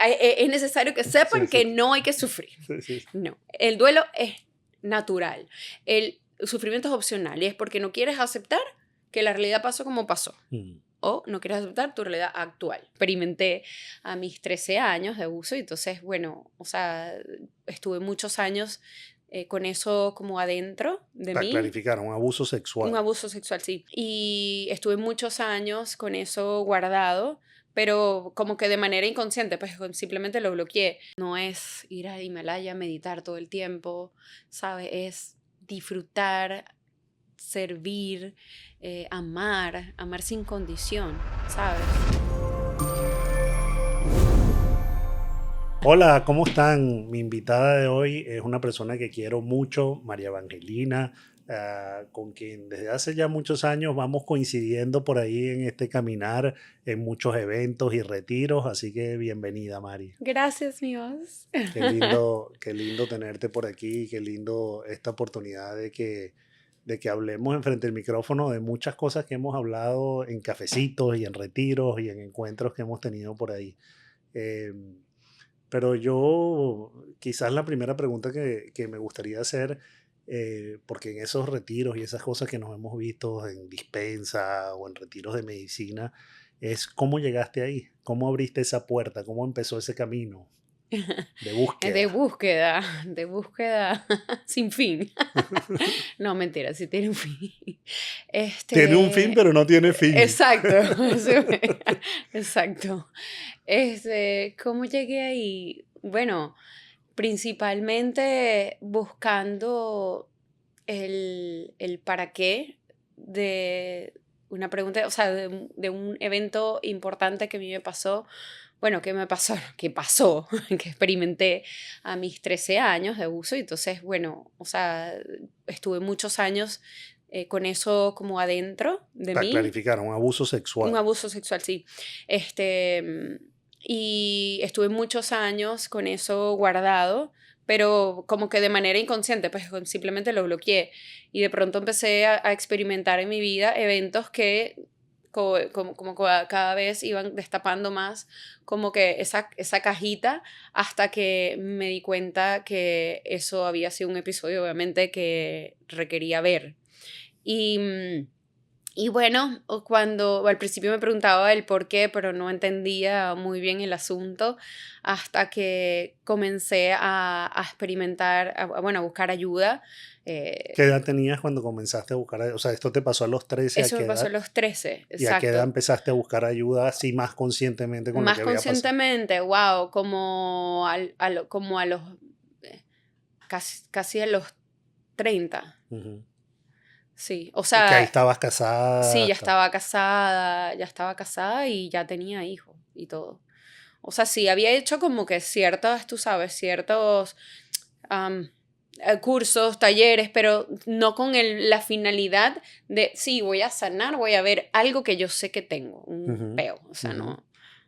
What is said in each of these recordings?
es necesario que sepan que no hay que sufrir. Sí. No, el duelo es natural. El sufrimiento es opcional y es porque no quieres aceptar que la realidad pasó como pasó. O no quieres aceptar tu realidad actual. Experimenté a mis 13 años de abuso y entonces, bueno, o sea, estuve muchos años con eso como adentro de Para mí. clarificar, un abuso sexual. Un abuso sexual, sí. Y estuve muchos años con eso guardado, pero como que de manera inconsciente, pues simplemente lo bloqueé. No es ir al Himalaya, meditar todo el tiempo, ¿sabes? Es disfrutar, servir, amar sin condición, ¿sabes? Hola, ¿cómo están? Mi invitada de hoy es una persona que quiero mucho, María Evangelina, con quien desde hace ya muchos años vamos coincidiendo por ahí en este caminar, en muchos eventos y retiros, así que bienvenida, Mari. Gracias, Dios. Qué lindo tenerte por aquí, qué lindo esta oportunidad de que hablemos enfrente del micrófono de muchas cosas que hemos hablado en cafecitos y en retiros y en encuentros que hemos tenido por ahí. Eh, pero yo, quizás la primera pregunta que me gustaría hacer, porque en esos retiros y esas cosas que nos hemos visto en dispensa o en retiros de medicina, es cómo llegaste ahí, cómo abriste esa puerta, cómo empezó ese camino de búsqueda. De búsqueda sin fin. No, mentira, sí tiene un fin. Tiene un fin, pero no tiene fin. Exacto, exacto. ¿Cómo llegué ahí? Bueno, principalmente buscando el para qué de una pregunta, o sea, de un evento importante que a mí me pasó. Bueno, ¿qué me pasó? ¿Qué pasó? Que experimenté a mis 13 años de abuso y entonces, bueno, o sea, estuve muchos años con eso como adentro de Para mí. clarificar, un abuso Un sexual. abuso sexual, sí. Y estuve muchos años con eso guardado, pero como que de manera inconsciente, pues simplemente lo bloqueé. Y de pronto empecé a experimentar en mi vida eventos que cada vez iban destapando más como que esa cajita hasta que me di cuenta que eso había sido un episodio obviamente que requería ver. Y... Y bueno, cuando al principio me preguntaba el por qué, pero no entendía muy bien el asunto, hasta que comencé a experimentar, bueno, a buscar ayuda. ¿Qué edad tenías cuando comenzaste a buscar? O sea, esto te pasó a los 13, ¿a Eso qué me pasó a edad? los 13, ¿Y a qué edad exacto. empezaste a buscar ayuda así más conscientemente con lo Más que había pasado? conscientemente, wow, como a los, casi a los 30, Ujú. sí. O Y que ahí sea, estabas sí, casada. ya estaba casada y ya tenía hijos y todo. O sea, sí, había hecho como que ciertos, tú sabes, ciertos am, cursos, talleres, pero no con la finalidad de, sí, voy a sanar, voy a ver algo que yo sé que tengo, un Ujú, peo, o sea, ujú. no,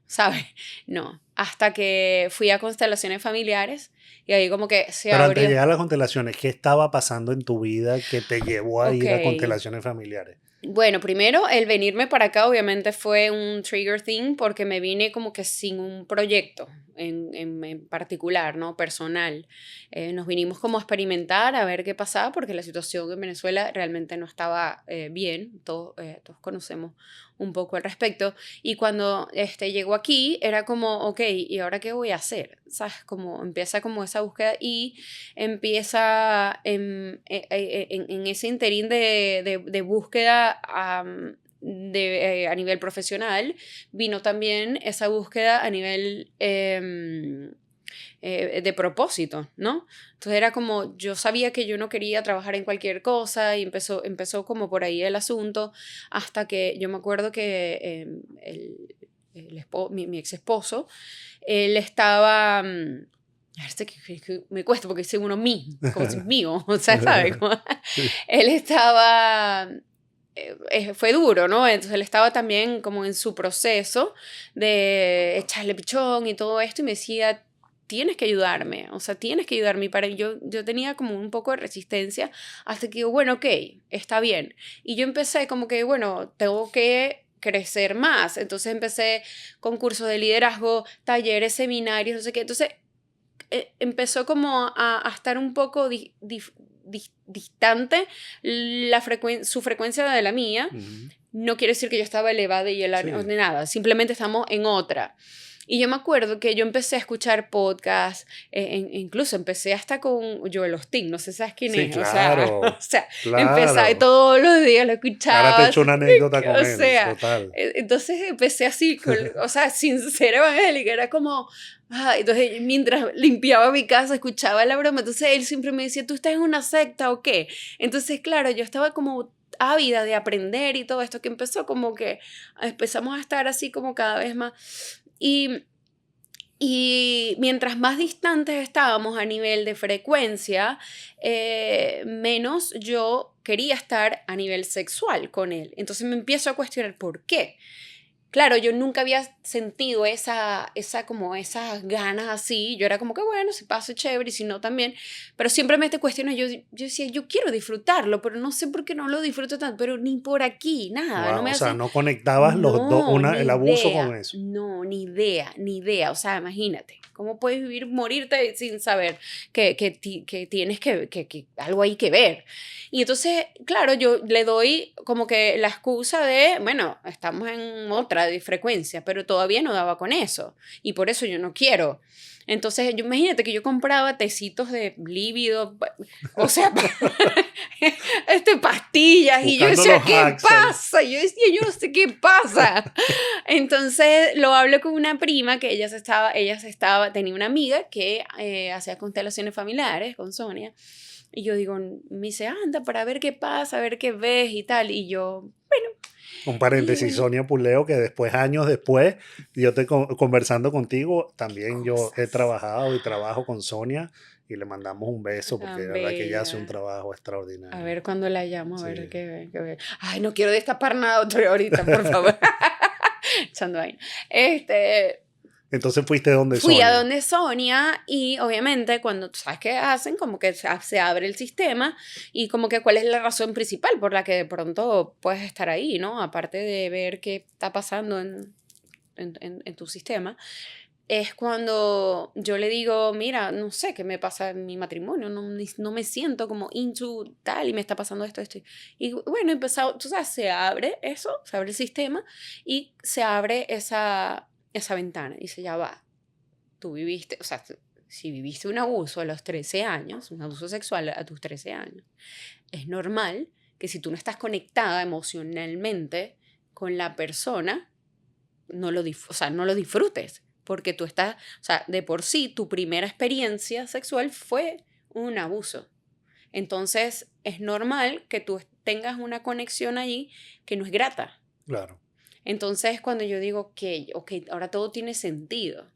¿sabes? No, hasta que fui a constelaciones familiares y ahí como que se Pero antes de abrió, llegar a las constelaciones, ¿qué estaba pasando en tu vida que te llevó a ok. ir a constelaciones familiares? Bueno, primero, el venirme para acá obviamente fue un trigger thing porque me vine como que sin un proyecto en particular, ¿no? Personal. Nos vinimos como a experimentar, a ver qué pasaba, porque la situación en Venezuela realmente no estaba bien. Todos conocemos un poco al respecto. Y cuando llegó aquí, era como, ok, ¿y ahora qué voy a hacer? ¿Sabes? Como empieza como esa búsqueda y empieza en ese interín de búsqueda a nivel profesional, vino también esa búsqueda a nivel de propósito, ¿no? Entonces era como, yo sabía que yo no quería trabajar en cualquier cosa y empezó como por ahí el asunto, hasta que yo me acuerdo que mi ex esposo, él estaba... que me cuesta porque dice uno mí, como si es mío, o sea, ¿sabes? Sí. Él estaba, fue duro, ¿no? Entonces él estaba también como en su proceso de echarle pichón y todo esto y me decía, tienes que ayudarme, o sea, tienes que ayudarme. Y yo tenía como un poco de resistencia hasta que digo, bueno, ok, está bien. Y yo empecé como que, bueno, tengo que crecer más. Entonces empecé con cursos de liderazgo, talleres, seminarios, no sé qué. Entonces empezó como a estar un poco distante su frecuencia de la mía. Ujú. No quiere decir que yo estaba elevada y él Sí, ni nada, simplemente estamos en otra. Y yo me acuerdo que yo empecé a escuchar podcasts, incluso empecé hasta con Joel Osteen, no sé si sabes quién sí, es, o sea, o claro, sea, empezaba y claro. todos los días lo Ahora te escuchaba, echo una anécdota con o él, sea, total. entonces empecé así, o sea, sin ser evangélica, era como, entonces mientras limpiaba mi casa, escuchaba la broma, entonces él siempre me decía, ¿tú estás en una secta o qué? Entonces, claro, yo estaba como ávida de aprender y todo esto, que empezó como que empezamos a estar así como cada vez más. Y mientras más distantes estábamos a nivel de frecuencia, menos yo quería estar a nivel sexual con él. Entonces me empiezo a cuestionar por qué. Claro, yo nunca había sentido como esas ganas así. Yo era como que, bueno, si pasa chévere y si no también. Pero siempre me te cuestiono, yo decía, yo quiero disfrutarlo, pero no sé por qué no lo disfruto tanto, pero ni por aquí, nada, no Wow, me o sea, hace, no conectabas los dos, no, ni el abuso idea, con eso. no, ni idea, ni idea. O sea, imagínate, ¿cómo puedes vivir, morirte sin saber que tienes que algo hay que ver? Y entonces, claro, yo le doy como que la excusa de, bueno, estamos en otra de frecuencia, pero todavía no daba con eso. Y por eso yo no quiero. Entonces, imagínate que yo compraba tecitos de líbido, o sea, pastillas, y yo Buscando decía, los ¿qué hacks ahí. pasa? Yo decía, yo no sé qué pasa. Entonces lo hablo con una prima que tenía una amiga que hacía constelaciones familiares con Sonia. Y yo digo, me dice, anda para ver qué pasa, a ver qué ves y tal. Y yo, bueno, Un y paréntesis, bueno, Sonia Puleo, que después, años después, yo conversando contigo, también yo he cosas trabajado y trabajo con Sonia y le mandamos un beso porque de tan verdad que ella hace un bellas. trabajo A extraordinario. ver cuando la llamo, a Sí. ver qué ve. Ay, no quiero destapar nada otro ahorita, por favor. Echando vaina. Este, Entonces fuiste donde Fui a Sonia. donde Sonia y obviamente cuando tú sabes qué hacen, como que se abre el sistema y como que cuál es la razón principal por la que de pronto puedes estar ahí, ¿no? Aparte de ver qué está pasando en tu sistema, es cuando yo le digo, mira, no sé qué me pasa en mi matrimonio, no me siento como into tal y me está pasando esto. Y bueno, empezado, tú sabes, se abre eso, se abre el sistema y se abre esa ventana y dice, ya va, tú viviste, o sea, si viviste un abuso a los 13 años, un abuso sexual a tus 13 años, es normal que si tú no estás conectada emocionalmente con la persona, o sea, no lo disfrutes, porque tú estás, o sea, de por sí tu primera experiencia sexual fue un abuso. Entonces, es normal que tú tengas una conexión allí que no es grata. Claro, Entonces, cuando yo digo, ok, ahora todo tiene sentido,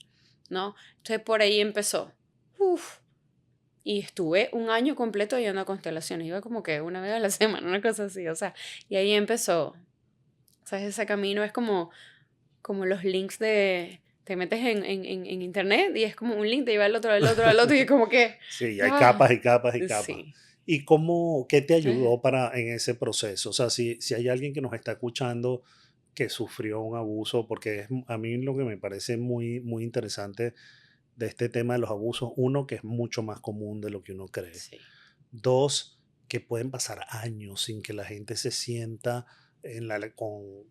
¿no? Entonces, por ahí empezó. Uf. Y estuve un año completo yendo a constelaciones. Iba como que una vez a la semana, una cosa así. O sea, y ahí empezó. ¿Sabes? Ese camino es como los links de... Te metes en internet y es como un link, te lleva al otro, al otro, al otro. Y es como que... sí, hay capas Ah, y capas y capas. sí. ¿Y cómo, qué te Entonces, ayudó en ese proceso? O sea, si hay alguien que nos está escuchando que sufrió un abuso, porque a mí lo que me parece muy, muy interesante de este tema de los abusos, uno, que es mucho más común de lo que uno cree. sí. Dos, que pueden pasar años sin que la gente se sienta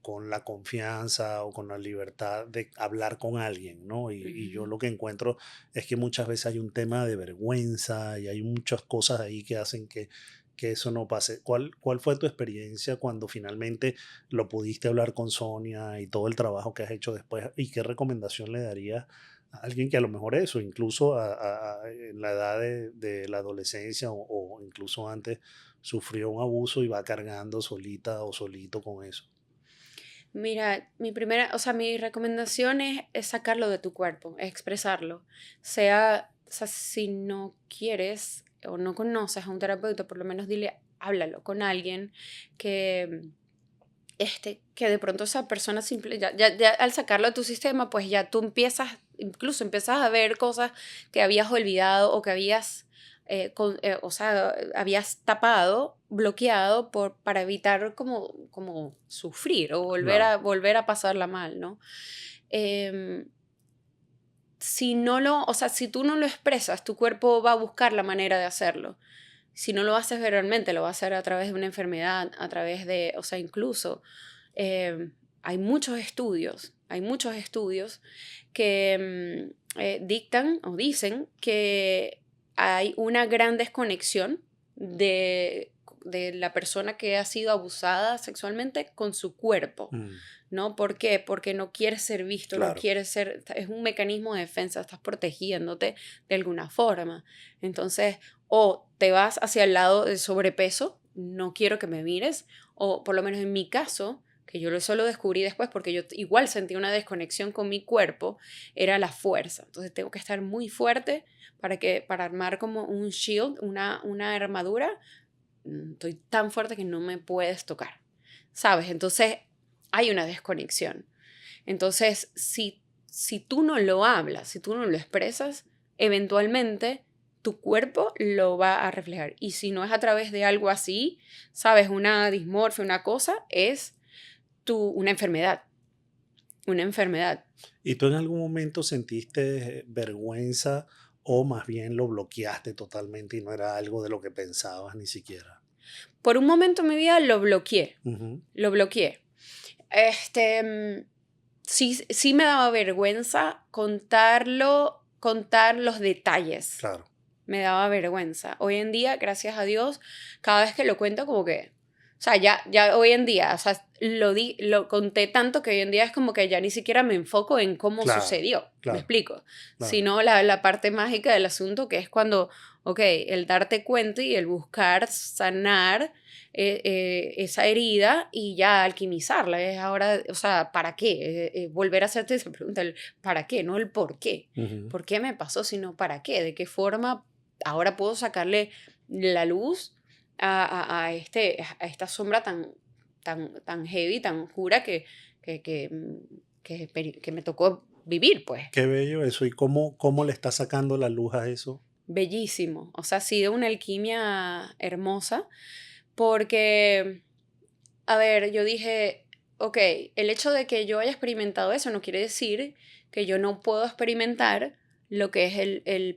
con la confianza o con la libertad de hablar con alguien, ¿no? Y yo Ujú. lo que encuentro es que muchas veces hay un tema de vergüenza y hay muchas cosas ahí que hacen que eso no pase. ¿Cuál fue tu experiencia cuando finalmente lo pudiste hablar con Sonia y todo el trabajo que has hecho después? ¿Y qué recomendación le darías a alguien que a lo mejor eso, incluso en la edad de la adolescencia o incluso antes, sufrió un abuso y va cargando solita o solito con eso? Mira, o sea, mi recomendación es sacarlo de tu cuerpo, es expresarlo. O sea, si no quieres o no conoces a un terapeuta, por lo menos dile, háblalo con alguien que, que de pronto esa persona simple, ya al sacarlo de tu sistema, pues ya tú incluso empiezas a ver cosas que habías olvidado o que habías, o sea, habías tapado bloqueado para evitar como sufrir o Claro. volver a pasarla mal, ¿no? Em, si no lo, o sea, si tú no lo expresas, tu cuerpo va a buscar la manera de hacerlo. Si no lo haces verbalmente, lo va a hacer a través de una enfermedad, a través de, o sea, incluso hay muchos estudios que dictan o dicen que hay una gran desconexión de la persona que ha sido abusada sexualmente con su cuerpo. Mm, ¿No? ¿Por qué? Porque no quieres ser visto, no claro. quieres ser, es un mecanismo de defensa, estás protegiéndote de alguna forma. Entonces, o te vas hacia el lado del sobrepeso, no quiero que me mires, o por lo menos en mi caso, que yo eso lo descubrí después porque yo igual sentí una desconexión con mi cuerpo, era la fuerza. Entonces tengo que estar muy fuerte para armar como un shield, una armadura. Estoy tan fuerte que no me puedes tocar, ¿sabes? Entonces hay una desconexión. Entonces, si tú no lo hablas, si tú no lo expresas, eventualmente tu cuerpo lo va a reflejar. Y si no es a través de algo así, ¿sabes? Una dismorfia, una cosa, es una enfermedad. Una enfermedad. ¿Y tú en algún momento sentiste vergüenza o más bien lo bloqueaste totalmente y no era algo de lo que pensabas ni siquiera? Por un momento en mi vida lo bloqueé. Ujú, Lo bloqueé. Este, sí me daba vergüenza contar los detalles. claro. Me daba vergüenza. Hoy en día, gracias a Dios, cada vez que lo cuento como que, o sea, ya hoy en día, o sea, lo conté tanto que hoy en día es como que ya ni siquiera me enfoco en cómo Claro, sucedió, me claro, explico, claro. sino la parte mágica del asunto que es cuando, ok, el darte cuenta y el buscar sanar esa herida y ya alquimizarla. Es ahora, o sea, ¿para qué? Volver a hacerte esa pregunta, el ¿para qué? No el por qué. Ujú. ¿Por qué me pasó? Sino ¿para qué? ¿De qué forma ahora puedo sacarle la luz a esta sombra tan heavy, tan oscura que me tocó vivir, pues? Qué bello eso. ¿Y cómo le está sacando la luz a eso? Bellísimo. O sea, ha sido una alquimia hermosa porque, a ver, yo dije, ok, el hecho de que yo haya experimentado eso no quiere decir que yo no puedo experimentar lo que es el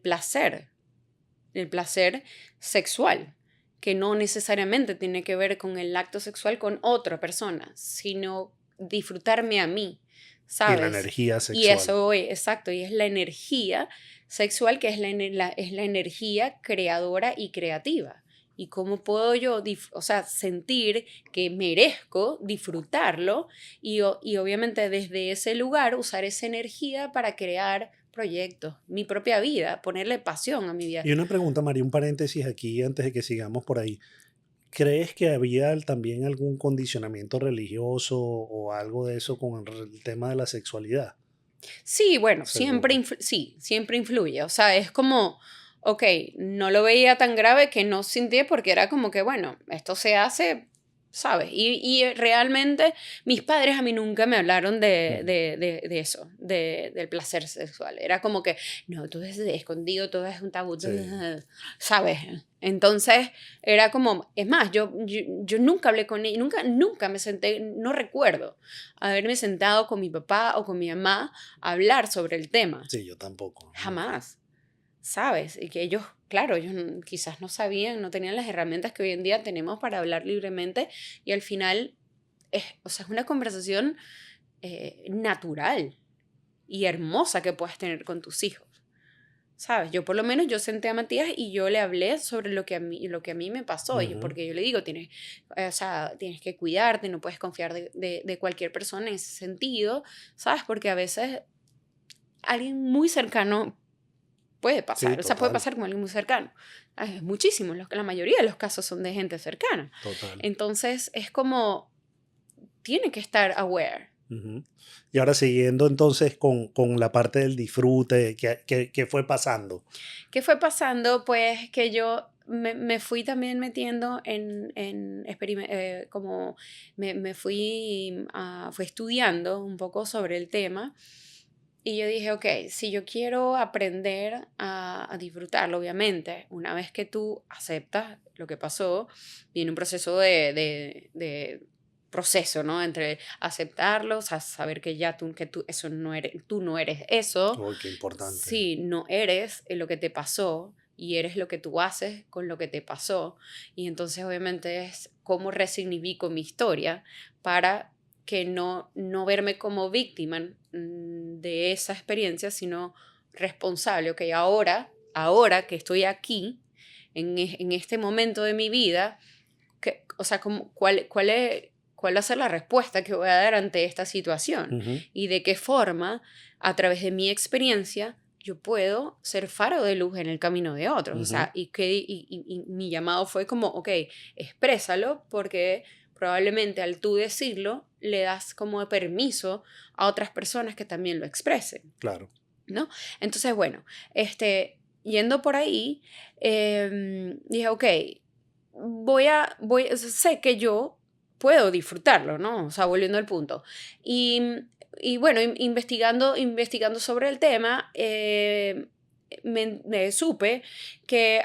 placer sexual, que no necesariamente tiene que ver con el acto sexual con otra persona, sino disfrutarme a mí, Y la ¿sabes? energía Y sexual. eso, exacto, y es la energía sexual que es es la energía creadora y creativa. Y cómo puedo yo, o sea, sentir que merezco disfrutarlo y obviamente desde ese lugar usar esa energía para crear proyectos, mi propia vida, ponerle pasión a mi vida. Y una pregunta, María, un paréntesis aquí antes de que sigamos por ahí. ¿Crees que había también algún condicionamiento religioso o algo de eso con el tema de la sexualidad? Sí, bueno, Seguro. sí, siempre influye. O sea, es como, ok, no lo veía tan grave que no sentí porque era como que, bueno, esto se hace, ¿sabes? Y realmente mis padres a mí nunca me hablaron Ujú. de eso, del placer sexual. Era como que, no, todo es escondido, todo es un tabú, Sí. ¿sabes? Entonces era como, es más, yo nunca hablé con ella, nunca me senté, no recuerdo haberme sentado con mi papá o con mi mamá hablar sobre el tema. Sí, yo tampoco, nunca. Jamás, ¿sabes? Y que ellos, claro, ellos quizás no sabían, no tenían las herramientas que hoy en día tenemos para hablar libremente y al final o sea, es una conversación natural y hermosa que puedes tener con tus hijos. ¿Sabes? Yo por lo menos yo senté a Matías y yo le hablé sobre lo que a mí me pasó, y Ujú. porque yo le digo, o sea, tienes que cuidarte, no puedes confiar de cualquier persona en ese sentido, ¿sabes? Porque a veces alguien muy cercano puede Sí, pasar, o sea, puede total, pasar con alguien muy cercano. Muchísimos, la mayoría de los casos son de gente cercana. total. Entonces es como, tiene que estar aware. Ujú. Y ahora siguiendo entonces con la parte del disfrute, ¿qué fue pasando? ¿Qué fue pasando? Pues que yo me fui también metiendo como me fui estudiando un poco sobre el tema Y yo dije, ok, si yo quiero aprender a disfrutarlo, obviamente, una vez que tú aceptas lo que pasó, viene un proceso de proceso, ¿no? Entre aceptarlo, o sea, saber que ya tú, eso no eres, tú no eres eso, Uy, qué importante. sí, no eres lo que te pasó y eres lo que tú haces con lo que te pasó. Y entonces, obviamente, es cómo resignifico mi historia para que no verme como víctima de esa experiencia, sino responsable. Ok, ahora que estoy aquí, en este momento de mi vida, o sea, cuál va a ser la respuesta que voy a dar ante esta situación Ujú, y de qué forma, a través de mi experiencia, yo puedo ser faro de luz en el camino de otros. O ujú, sea, y mi llamado fue como, ok, exprésalo porque probablemente al tú decirlo, le das como permiso a otras personas que también lo expresen, claro. ¿no? Entonces, bueno, yendo por ahí, dije, ok, o sea, sé que yo puedo disfrutarlo, ¿no? O sea, volviendo al punto. Y, y bueno, investigando sobre el tema, me supe que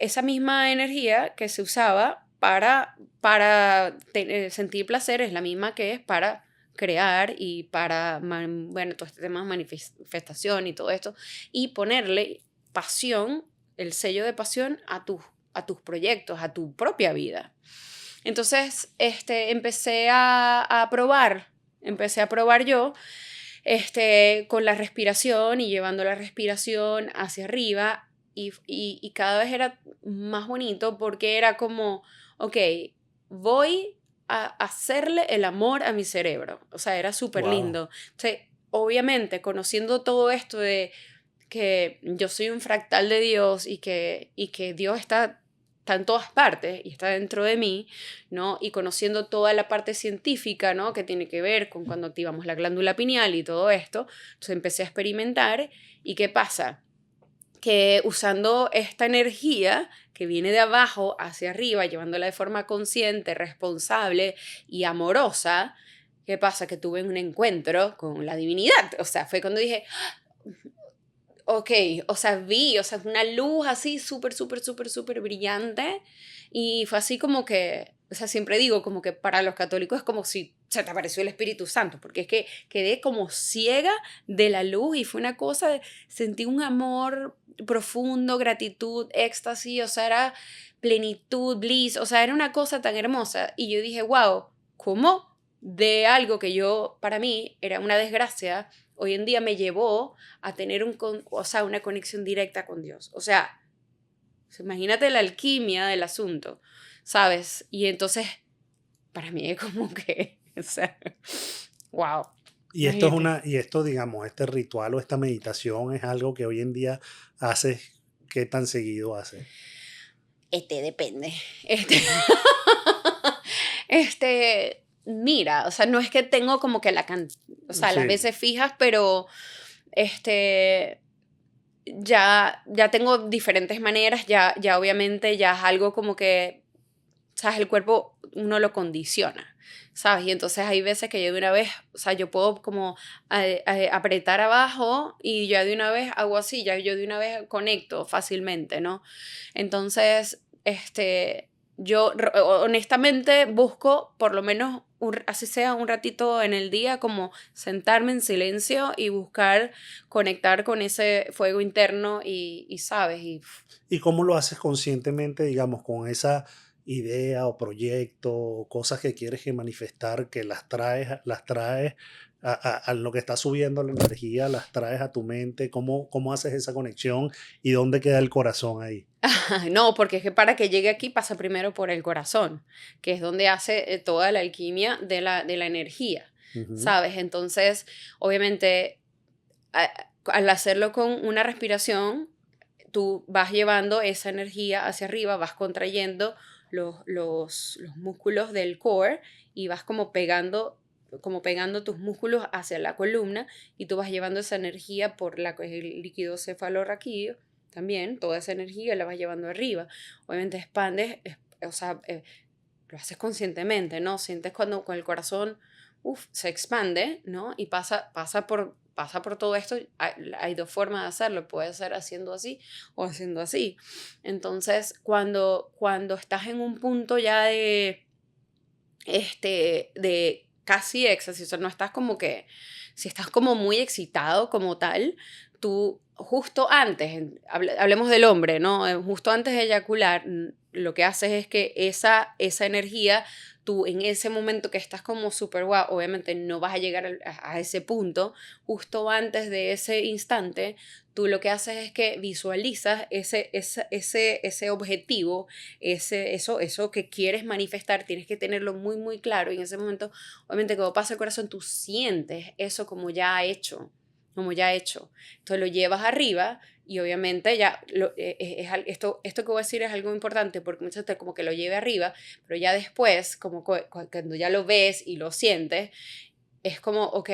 esa misma energía que se usaba para sentir placer es la misma que es para crear y para, bueno, todo este tema de manifestación y todo esto, y ponerle pasión, el sello de pasión a tus proyectos, a tu propia vida. Entonces, empecé a probar yo, con la respiración y llevando la respiración hacia arriba y cada vez era más bonito porque era como, ok, voy a hacerle el amor a mi cerebro. O sea, era súper Wow. lindo. Entonces, obviamente, conociendo todo esto de que yo soy un fractal de Dios y que Dios está en todas partes y está dentro de mí, ¿no? Y conociendo toda la parte científica, ¿no? Que tiene que ver con cuando activamos la glándula pineal y todo esto, entonces empecé a experimentar y ¿qué pasa? Que usando esta energía que viene de abajo hacia arriba, llevándola de forma consciente, responsable y amorosa, ¿qué pasa? Que tuve un encuentro con la divinidad. O sea, fue cuando dije, ok, o sea, o sea, una luz así súper, súper, súper, súper brillante y fue así como que, o sea, siempre digo como que para los católicos es como si se te apareció el Espíritu Santo, porque es que quedé como ciega de la luz y fue una cosa, sentí un amor profundo, gratitud, éxtasis, o sea, era plenitud, bliss, o sea, era una cosa tan hermosa y yo dije, wow, ¿cómo? De algo que yo, para mí, era una desgracia, hoy en día me llevó a tener o sea, una conexión directa con Dios. O sea, imagínate la alquimia del asunto, ¿sabes? Y entonces, para mí es como que, o sea, wow, imagínate. Y esto, digamos, este ritual o esta meditación es algo que hoy en día haces, ¿qué tan seguido haces? Depende. Este, mira, o sea, no es que tengo como que o sea, las Sí, veces fijas, pero este, ya tengo diferentes maneras, ya obviamente ya es algo como que, ¿sabes? El cuerpo uno lo condiciona, ¿sabes? Y entonces hay veces que yo de una vez, o sea, yo puedo como apretar abajo y ya de una vez hago así, ya yo de una vez conecto fácilmente, ¿no? Entonces, yo honestamente busco por lo menos, así sea un ratito en el día, como sentarme en silencio y buscar conectar con ese fuego interno ¿sabes? Y ¿y cómo lo haces conscientemente, digamos, con esa idea o proyecto o cosas que quieres que manifestar, que las traes a lo que está subiendo la energía, las traes a tu mente? ¿Cómo haces esa conexión y dónde queda el corazón ahí? No, porque es que para que llegue aquí pasa primero por el corazón, que es donde hace toda la alquimia de la energía, Ujú. ¿sabes? Entonces, obviamente, al hacerlo con una respiración, tú vas llevando esa energía hacia arriba, vas contrayendo los músculos del core y vas como pegando tus músculos hacia la columna y tú vas llevando esa energía por el líquido cefalorraquídeo también, toda esa energía la vas llevando arriba. Obviamente expandes, o sea, lo haces conscientemente, ¿no? Sientes cuando con el corazón, se expande, ¿no? Y pasa pasa por todo esto, hay dos formas de hacerlo, puede ser haciendo así o haciendo así. Entonces, cuando estás en un punto ya de casi éxtasis, o sea, no estás como que, si estás como muy excitado como tal, tú justo antes, hablemos del hombre, ¿no? Justo antes de eyacular, lo que haces es que esa energía, tú en ese momento que estás como súper guau, obviamente no vas a llegar a ese punto, justo antes de ese instante, tú lo que haces es que visualizas ese objetivo, eso que quieres manifestar, tienes que tenerlo muy, muy claro. Y en ese momento, obviamente, cuando pasa el corazón, tú sientes eso como ya hecho, como ya hecho. Entonces lo llevas arriba y obviamente ya, esto que voy a decir es algo importante porque muchas veces como que lo lleve arriba, pero ya después, como cuando ya lo ves y lo sientes, es como, ok,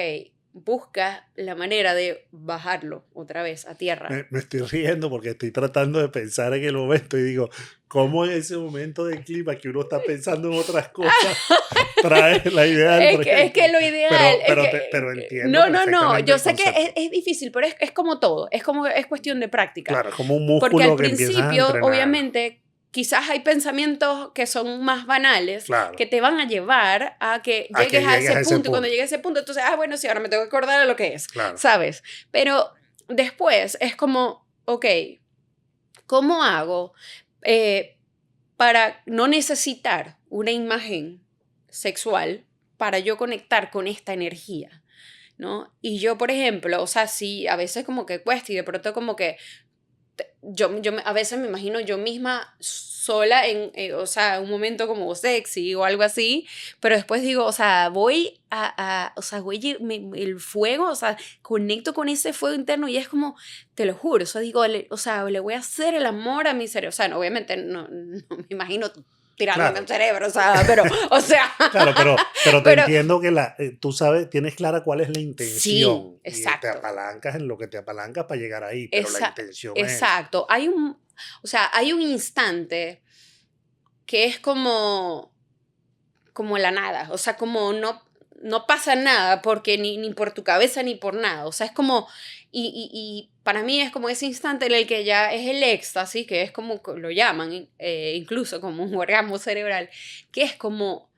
busca la manera de bajarlo otra vez a tierra. Me estoy riendo porque estoy tratando de pensar en el momento y digo, ¿cómo en ese momento del clima que uno está pensando en otras cosas trae la idea del Es que lo ideal pero entiendo no, perfectamente yo el sé que concepto. es difícil, pero es como todo, es cuestión de práctica, Claro, es como un porque al músculo que empiezas a principio, entrenar. obviamente, quizás hay pensamientos que son más banales, Claro, que te van a llevar a que a que llegues a llegues ese a ese punto, y cuando punto. llegue a ese punto, entonces, bueno, sí, ahora me tengo que acordar de lo que es, Claro. ¿sabes? Pero después es como, ok, ¿cómo hago eh, para no necesitar una imagen sexual para yo conectar con esta energía? ¿No? Y yo, por ejemplo, o sea, sí, a veces como que cuesta y de pronto como que a veces me imagino yo misma sola o sea, un momento como sexy o algo así, pero después digo, o sea, o sea, el fuego, o sea, conecto con ese fuego interno y es como, te lo juro, o sea, digo, o sea, le voy a hacer el amor a mi cerebro, o sea, no, obviamente no me imagino tirándome Claro, el cerebro, o sea, pero, o sea, claro, pero te pero entiendo que tú sabes, tienes clara cuál es la sí, intención y te exacto. apalancas en lo que te apalancas para llegar ahí, pero la Esa, intención es esa. exacto. O sea, hay un instante que es como la nada, o sea, como no pasa nada porque ni por tu cabeza ni por nada, o sea, es como, y para mí es como ese instante en el que ya es el éxtasis, que es como lo llaman, incluso como un orgasmo cerebral, que es como,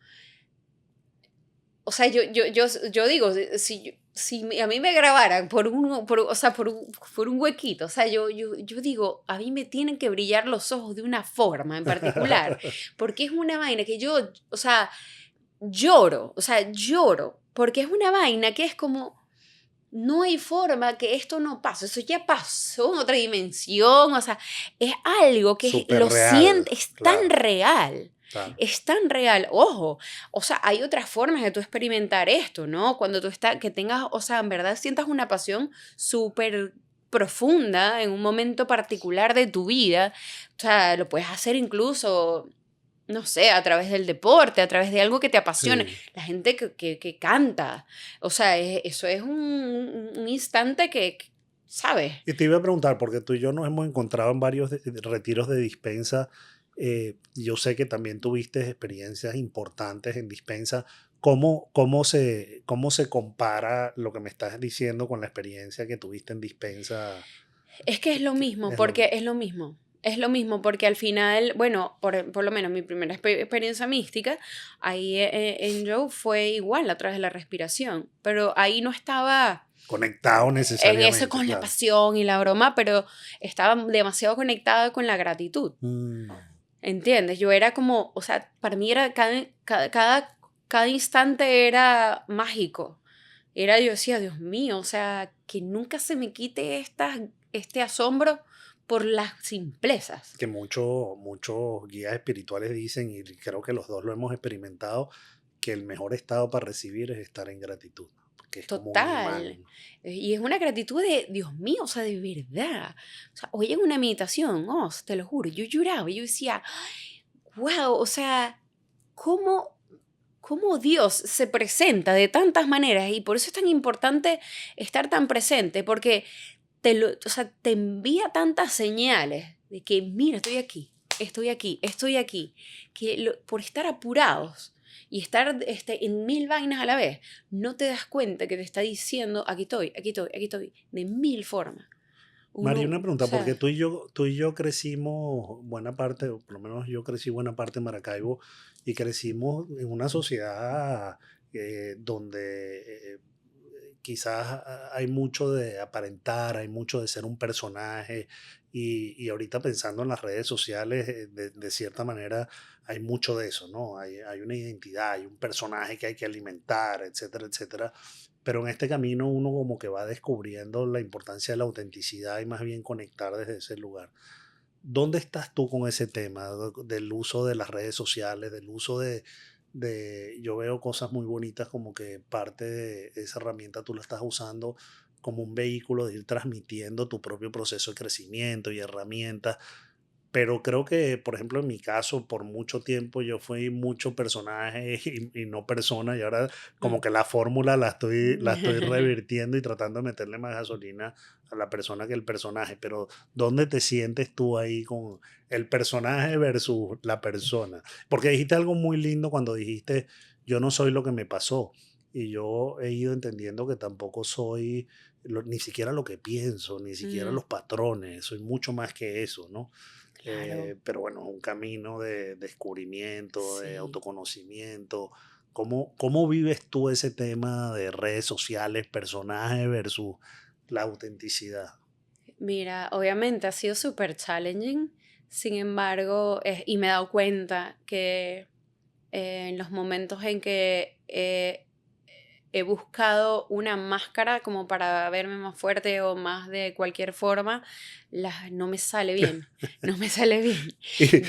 o sea, yo digo, si a mí me grabaran o sea, por un huequito, o sea, yo digo, a mí me tienen que brillar los ojos de una forma en particular, porque es una vaina que yo, o sea, lloro, porque es una vaina que es como, no hay forma que esto no pase, eso ya pasó en otra dimensión, o sea, es algo Súper lo real, siente, es tan claro, real. claro. Es tan real, ojo, o sea, hay otras formas de tú experimentar esto, ¿no? Cuando tú estás, que tengas, o sea, en verdad sientas una pasión súper profunda en un momento particular de tu vida, o sea, lo puedes hacer incluso, no sé, a través del deporte, a través de algo que te apasione. Sí. La gente que canta, o sea, eso es un instante ¿sabes? Y te iba a preguntar, porque tú y yo nos hemos encontrado en varios retiros de dispensa. Yo sé que también tuviste experiencias importantes en dispensa. ¿Cómo se compara lo que me estás diciendo con la experiencia que tuviste en dispensa? Es que es lo mismo, Es lo porque mismo. es lo mismo. Es lo mismo porque al final, bueno, por lo menos mi primera experiencia mística, ahí en Joe fue igual a través de la respiración, pero ahí no estaba Conectado en eso necesariamente, con la claro. pasión y la broma, pero estaba demasiado conectada con la gratitud, Mm, ¿entiendes? Yo era como, o sea, para mí era cada instante era mágico. Yo decía, Dios mío, o sea, que nunca se me quite este asombro por las simplezas. que muchos guías espirituales dicen, y creo que los dos lo hemos experimentado, que el mejor estado para recibir es estar en gratitud, porque es como un Total. imán. Y es una gratitud de, Dios mío, o sea, de verdad. O sea, hoy en una meditación, te lo juro, yo lloraba y yo decía, wow, o sea, ¿cómo, cómo Dios se presenta de tantas maneras? Y por eso es tan importante estar tan presente, porque o sea, te envía tantas señales de que, mira, estoy aquí, estoy aquí, estoy aquí, que por estar apurados. y estar en mil vainas a la vez, no te das cuenta que te está diciendo, aquí estoy, aquí estoy, aquí estoy, de mil formas. María, Uno, una o pregunta, porque sea, tú y yo crecimos buena parte, o por lo menos yo crecí buena parte en Maracaibo, y crecimos en una sociedad donde quizás hay mucho de aparentar, hay mucho de ser un personaje, y ahorita pensando en las redes sociales, de cierta manera hay mucho de eso, ¿no? Hay una identidad, hay un personaje que hay que alimentar, etcétera, etcétera. Pero en este camino uno como que va descubriendo la importancia de la autenticidad y más bien conectar desde ese lugar. ¿Dónde estás tú con ese tema del uso de las redes sociales, del uso yo veo cosas muy bonitas como que parte de esa herramienta tú la estás usando como un vehículo de ir transmitiendo tu propio proceso de crecimiento y herramientas, pero creo que, por ejemplo, en mi caso, por mucho tiempo yo fui mucho personaje y no persona, y ahora como mm. que la fórmula la estoy revirtiendo y tratando de meterle más gasolina a la persona que el personaje. Pero ¿dónde te sientes tú ahí con el personaje versus la persona? Porque dijiste algo muy lindo cuando dijiste, yo no soy lo que me pasó. Y yo he ido entendiendo que tampoco soy ni siquiera lo que pienso, ni siquiera Mm, los patrones, soy mucho más que eso, ¿no? claro, Pero bueno, un camino de descubrimiento, de sí. autoconocimiento. ¿Cómo vives tú ese tema de redes sociales, personaje versus la autenticidad? Mira, obviamente ha sido súper challenging, sin embargo, y me he dado cuenta que en los momentos en que he buscado una máscara como para verme más fuerte o más de cualquier forma, no me sale bien, no me sale bien.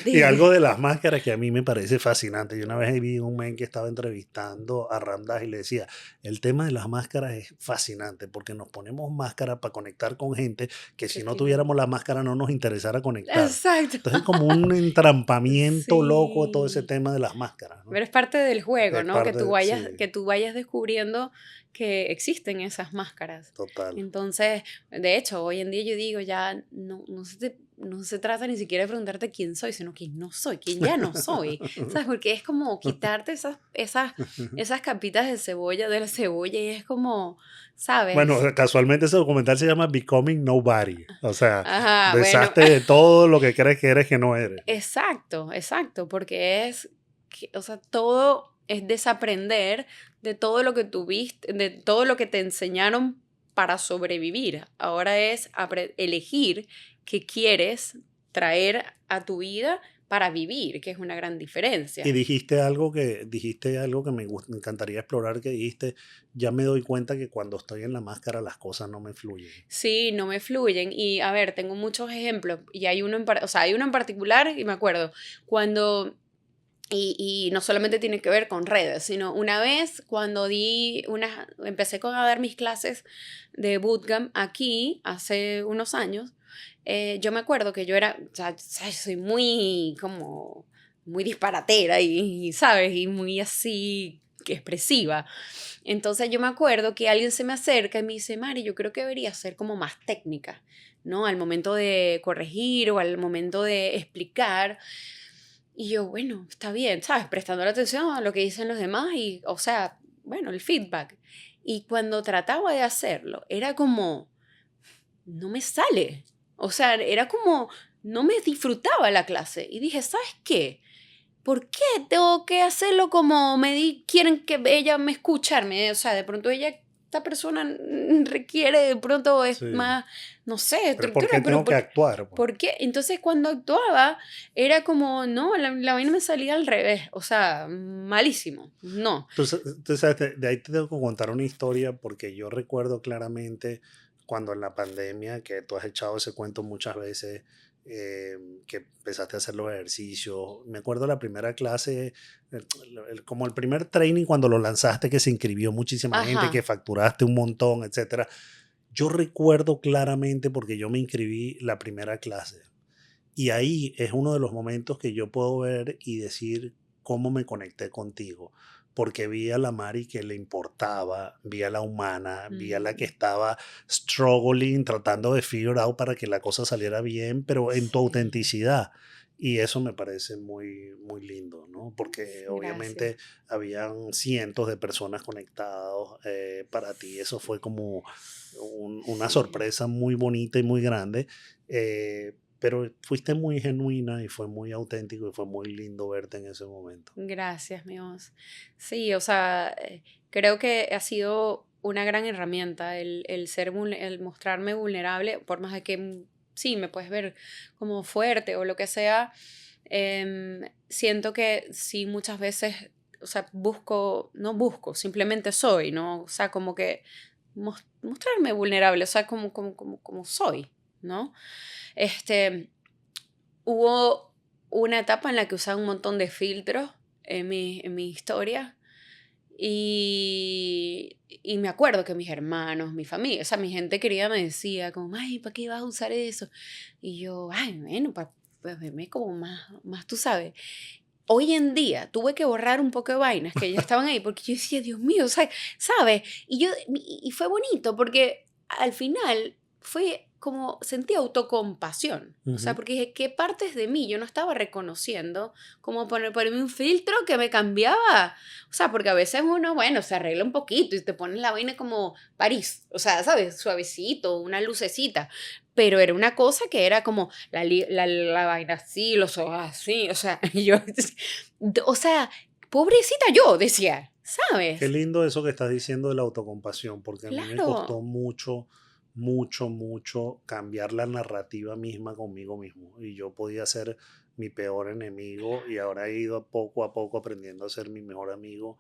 Y algo De, de las máscaras que a mí me parece fascinante. Yo una vez vi un men que estaba entrevistando a Ramdas y le decía, el tema de las máscaras es fascinante porque nos ponemos máscaras para conectar con gente que si no que no. tuviéramos la máscara no nos interesara conectar. Exacto. Entonces es como un entrampamiento loco todo ese Sí. tema de las máscaras, ¿no? Pero es parte del juego, Es ¿no? parte, sí, Que tú vayas descubriendo que existen esas máscaras. total. Entonces, de hecho, hoy en día yo digo, ya no se trata ni siquiera de preguntarte quién soy, sino quién no soy, quién ya no soy. ¿Sabes? Porque es como quitarte esas capitas de la cebolla y es como, Bueno, ¿sabes? casualmente ese documental se llama Becoming Nobody. O sea, Ajá, bueno, deshazte de todo lo que crees que eres que no eres, ¿no? exacto, exacto, porque o sea, todo es desaprender de todo lo que tuviste, de todo lo que te enseñaron para sobrevivir. Ahora es elegir qué quieres traer a tu vida para vivir, que es una gran Y diferencia. dijiste algo que me encantaría explorar, que dijiste, ya me doy cuenta que cuando estoy en la máscara las cosas no me fluyen. Sí, no me fluyen. Y a ver, tengo muchos ejemplos. Y hay uno o sea, hay uno en particular y me acuerdo cuando y no solamente tiene que ver con redes, sino una vez cuando empecé a dar mis clases de bootcamp aquí hace unos años, yo me acuerdo que yo era, o sea, soy muy como, muy disparatera ¿sabes? Y muy así que expresiva. Entonces yo me acuerdo que alguien se me acerca y me dice, Mari, yo creo que debería ser como más técnica, ¿no? Al momento de corregir o al momento de explicar. Y yo, bueno, está bien, ¿sabes? Prestando la atención a lo que dicen los demás y, o sea, bueno, el feedback. Y cuando trataba de hacerlo, era como, no me sale. O sea, era como, no me disfrutaba la clase. Y dije, ¿sabes qué? ¿Por qué tengo que hacerlo como quieren que ella me escucharme? O sea, de pronto esta persona requiere, de pronto es Sí. más, no sé, Pero ¿por estructura, qué pero tengo que actuar, pues? ¿por qué? Entonces cuando actuaba era como, no, la vaina me salía al revés, o sea, malísimo, no. Tú sabes, de ahí te tengo que contar una historia porque yo recuerdo claramente cuando en la pandemia, que tú has echado ese cuento muchas veces, que empezaste a hacer los ejercicios. Me acuerdo la primera clase, como el primer training cuando lo lanzaste, que se inscribió muchísima gente, que Ajá, facturaste un montón, etcétera. Yo recuerdo claramente porque yo me inscribí la primera clase. Y ahí es uno de los momentos que yo puedo ver y decir cómo me conecté contigo, porque vi a la Mari que le importaba, vi a la humana, vi a la que mm, estaba struggling, tratando de figure out para que la cosa saliera bien, pero en tu sí, autenticidad. Y eso me parece muy, muy lindo, ¿no? Porque Gracias. obviamente habían cientos de personas conectados. Para ti eso fue como una Sí. sorpresa muy bonita y muy grande. Pero fuiste muy genuina y fue muy auténtico y fue muy lindo verte en ese momento. Gracias, mi voz. Sí, o sea, creo que ha sido una gran herramienta el ser, el mostrarme vulnerable, por más de que sí, me puedes ver como fuerte o lo que sea. Siento que sí, muchas veces, o sea, busco, no busco, simplemente soy, ¿no? O sea, como que mostrarme vulnerable, o sea, como soy, ¿no? Este, Hubo una etapa en la que usaba un montón de filtros en mi historia y me acuerdo que mis hermanos, mi familia, o sea, mi gente querida me decía como, ay, ¿para qué vas a usar eso? Y yo, ay, bueno, para verme como más, tú sabes. Hoy en día tuve que borrar un poco de vainas que ya estaban ahí porque yo decía, Dios mío, o sea, ¿sabes? Y fue bonito porque al final fue como sentí autocompasión. O sea, Ujú. porque dije, ¿qué partes de mí yo no estaba reconociendo? Como ponerme un filtro que me cambiaba. O sea, porque a veces uno, bueno, se arregla un poquito y te pones la vaina como París. O sea, ¿sabes? Suavecito, una lucecita. Pero era una cosa que era como la vaina así, los ojos así, o sea, y yo, o sea, pobrecita yo, decía, Qué ¿sabes? lindo eso que estás diciendo de la autocompasión, porque a mí me costó Claro, mucho, mucho, mucho cambiar la narrativa misma conmigo mismo. Y yo podía ser mi peor enemigo y ahora he ido poco a poco aprendiendo a ser mi mejor amigo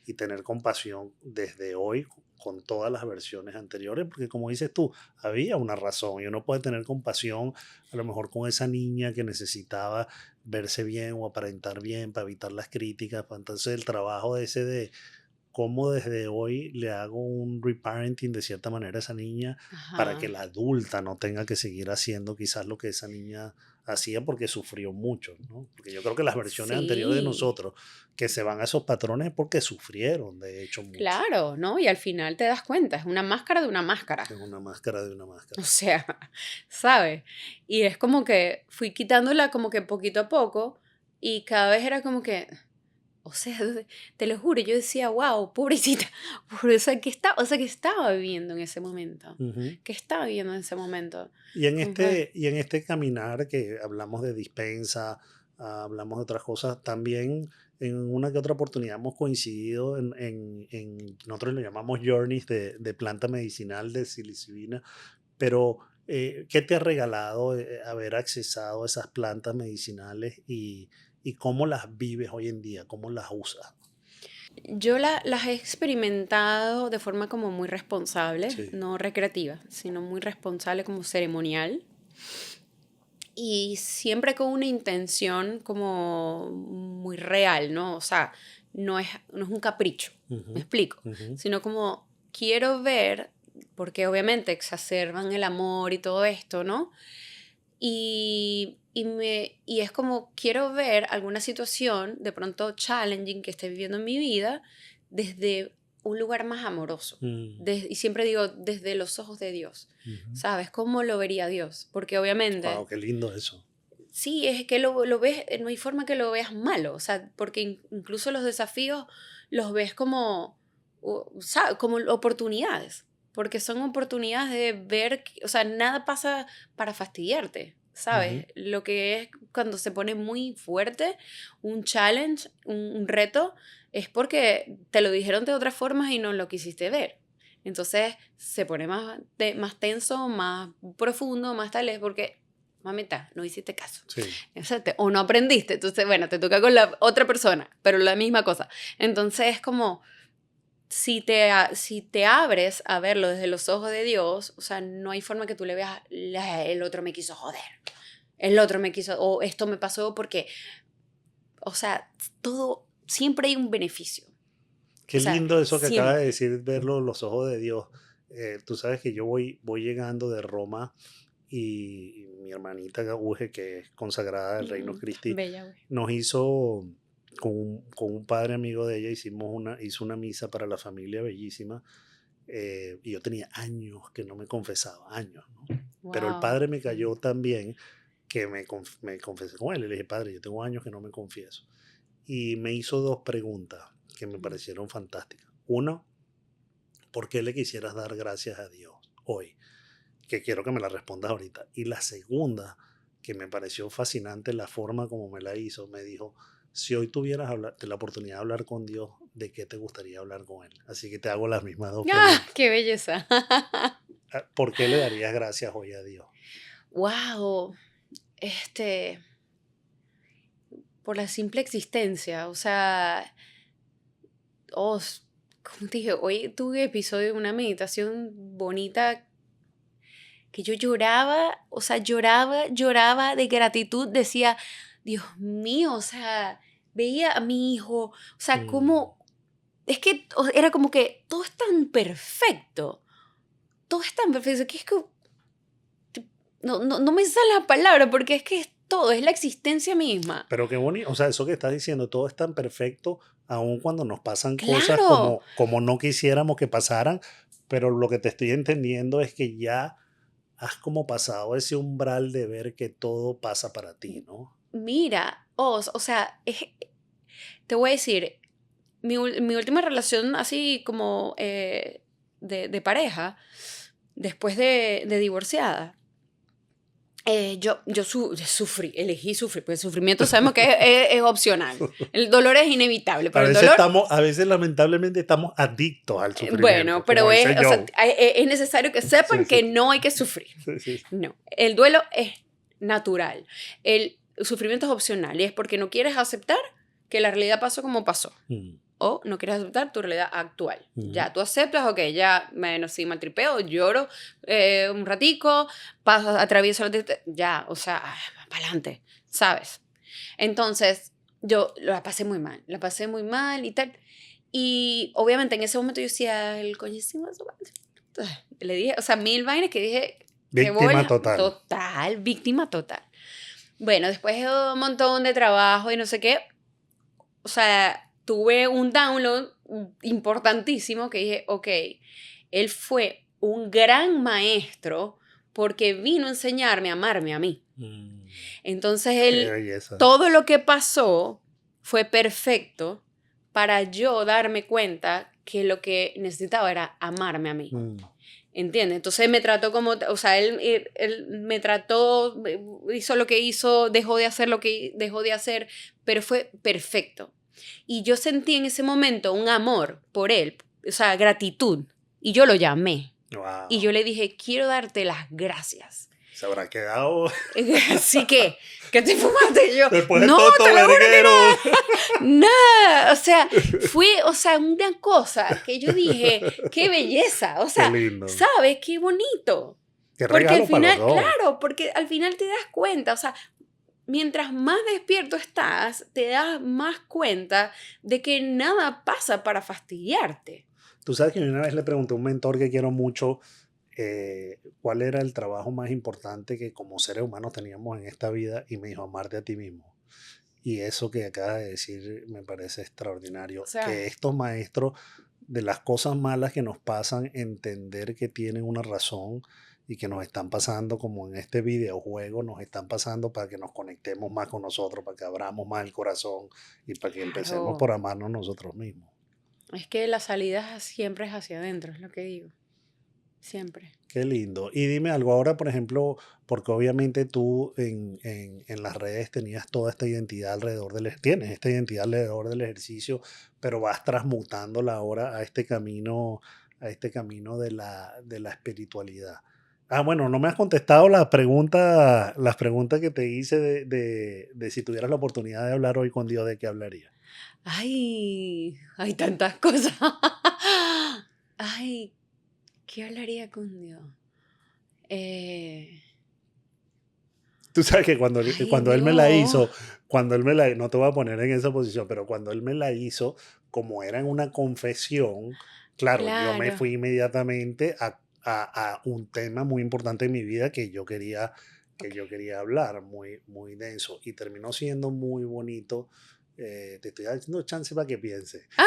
y tener compasión desde hoy con todas las versiones anteriores, porque como dices tú, había una razón y uno puede tener compasión a lo mejor con esa niña que necesitaba verse bien o aparentar bien para evitar las críticas. Pues entonces el trabajo ese de cómo desde hoy le hago un reparenting de cierta manera a esa niña para que ajá, la adulta no tenga que seguir haciendo quizás lo que esa niña hacía porque sufrió mucho, ¿no? Porque yo creo que las versiones anteriores de sí, nosotros que se van a esos patrones es porque sufrieron, de hecho, mucho. claro, ¿no? Y al final te das cuenta, es una máscara de una Es máscara, una máscara de una o máscara. sea, ¿sabes? Y es como que fui quitándola como que poquito a poco y cada vez era como que, o sea, te lo juro, yo decía, wow, pobrecita, o sea, que estaba viviendo en ese momento, Ujú. que estaba viviendo en ese momento. Como Y en este caminar que hablamos de dispensa, hablamos de otras cosas, también en una que otra oportunidad hemos coincidido nosotros lo llamamos journeys de planta medicinal de psilocibina, pero ¿qué te ha regalado haber accesado a esas plantas medicinales y cómo las vives hoy en día, cómo las usas? yo las he experimentado de forma como muy responsable, Sí. no recreativa, sino muy responsable como ceremonial. Y siempre con una intención como muy real, ¿no? O sea, no es un capricho, Ujú, me explico, ujú, sino como quiero ver, porque obviamente exacerban el amor y todo esto, ¿no? Y es como quiero ver alguna situación de pronto challenging que esté viviendo en mi vida desde un lugar más amoroso. mm, Y siempre digo, desde los ojos de Dios. ujú. ¿Sabes? ¿Cómo lo vería Dios? Porque obviamente Wow, qué lindo eso. sí, es que lo ves, no hay forma que lo veas malo, o sea, porque incluso los desafíos los ves como, como oportunidades, porque son oportunidades de ver, o sea, nada pasa para fastidiarte, Ujú, ¿sabes? Lo que es cuando se pone muy fuerte, un challenge, un reto, es porque te lo dijeron de otras formas y no lo quisiste ver. Entonces se pone más tenso, más profundo, más tal, es porque mamita, no hiciste caso. sí. Exacto. O no aprendiste. Entonces, bueno, te toca con la otra persona, pero la misma cosa. Entonces, es como, si te abres a verlo desde los ojos de Dios, o sea, no hay forma que tú le veas, El otro me quiso joder, el otro me quiso, o esto me pasó porque, o sea, todo, siempre hay un beneficio. Qué O sea, lindo eso que acaba de siempre. decir, verlo en los ojos de Dios. Tú sabes que yo voy llegando de Roma y mi hermanita Uge, que es consagrada del Reino Christi, Bella, güey. nos hizo, con un padre amigo de ella, hizo una misa para la familia bellísima. Y yo tenía años que no me confesaba, años, ¿no? Pero el Wow. padre me cayó tan bien que me confesé con él. Y le dije, padre, yo tengo años que no me confieso. Y me hizo dos preguntas que me parecieron fantásticas. Una, ¿por qué le quisieras dar gracias a Dios hoy? Que quiero que me la respondas ahorita. Y la segunda, que me pareció fascinante la forma como me la hizo, me dijo, si hoy tuvieras la oportunidad de hablar con Dios, ¿de qué te gustaría hablar con Él? Así que te hago las mismas dos ¡Ah, preguntas. qué belleza! ¿Por qué le darías gracias hoy a Dios? Wow, este, por la simple existencia, o sea, oh, como te dije, hoy tuve episodio de una meditación bonita que yo lloraba, o sea, lloraba de gratitud, decía, Dios mío, o sea, veía a mi hijo, o sea, Mm, como, es que era como que todo es tan perfecto, que es que no me sale la palabra, porque es que es todo, es la existencia misma. Pero qué bonito, o sea, eso que estás diciendo, todo es tan perfecto, aun cuando nos pasan cosas Claro, como no quisiéramos que pasaran, pero lo que te estoy entendiendo es que ya has como pasado ese umbral de ver que todo pasa para ti, ¿no? mira, o sea, te voy a decir, mi última relación así como de pareja, después de divorciada, yo sufrí, elegí sufrir, porque el sufrimiento sabemos que es opcional. El dolor es inevitable, pero el dolor, A veces lamentablemente estamos adictos al bueno, sufrimiento, como pero dice o sea, Joe. es necesario que Sí, sepan sí, que no hay que sufrir. sí, sí. No, el duelo es natural. El sufrimiento es opcional y es porque no quieres aceptar que la realidad pasó como pasó. Mm, O no quieres aceptar tu realidad actual. ujú. Ya, tú aceptas, ok, ya, bueno, sí, maltripeo, lloro un ratico, paso, atravieso ya, o sea, para adelante, ¿sabes? Entonces, yo la pasé muy mal y tal. Y obviamente en ese momento yo decía, el coñísimo de su madre. Le dije, o sea, mil vainas que dije, qué Víctima bola, total. total, víctima total. Bueno, después de un montón de trabajo y no sé qué, o sea, tuve un download importantísimo que dije, ok, él fue un gran maestro porque vino a enseñarme a amarme a mí. Mm, Entonces qué él, belleza. todo lo que pasó fue perfecto para yo darme cuenta que lo que necesitaba era amarme a mí. Mm, ¿Entiendes? Entonces me trató como, o sea, él me trató, hizo lo que hizo, dejó de hacer lo que dejó de hacer, pero fue perfecto. Y yo sentí en ese momento un amor por él, o sea, gratitud. Y yo lo llamé. Y wow. yo le dije, quiero darte las gracias. Se habrá quedado Así que, ¿qué te fumaste? Y yo, después de no, Toto te lo juro que Verguero. nada. O sea, fue, o sea, una cosa que yo dije, qué belleza. O Qué sea, lindo. ¿sabes? Qué bonito. Qué Porque al regalo para los final, dos. claro, porque al final te das cuenta, o sea, mientras más despierto estás, te das más cuenta de que nada pasa para fastidiarte. Tú sabes que una vez le pregunté a un mentor que quiero mucho cuál era el trabajo más importante que como seres humanos teníamos en esta vida y me dijo amarte a ti mismo. Y eso que acabas de decir me parece O extraordinario. sea, Que estos maestros de las cosas malas que nos pasan, entender que tienen una razón y que nos están pasando como en este videojuego, nos están pasando para que nos conectemos más con nosotros, para que abramos más el corazón y para que empecemos claro, por amarnos nosotros mismos. es que la salida siempre es hacia adentro, es lo que digo, siempre. Qué lindo. Y dime algo ahora, por ejemplo, porque obviamente tú en las redes tenías toda esta identidad alrededor tienes esta identidad alrededor del ejercicio, pero vas transmutándola ahora a este camino de la espiritualidad. Ah, bueno, no me has contestado las preguntas que te hice de si tuvieras la oportunidad de hablar hoy con Dios, ¿de qué hablaría? Ay, hay tantas cosas. Ay, ¿qué hablaría con Dios? Eh, Tú sabes que ay, cuando él me la Dios. hizo, cuando él me la, no te voy a poner en esa posición, pero cuando él me la hizo, como era en una confesión, claro, yo me Claro. fui inmediatamente a un tema muy importante en mi vida que Ok. yo quería hablar, muy, muy denso, y terminó siendo muy bonito. Te estoy dando chance para que pienses. Ah,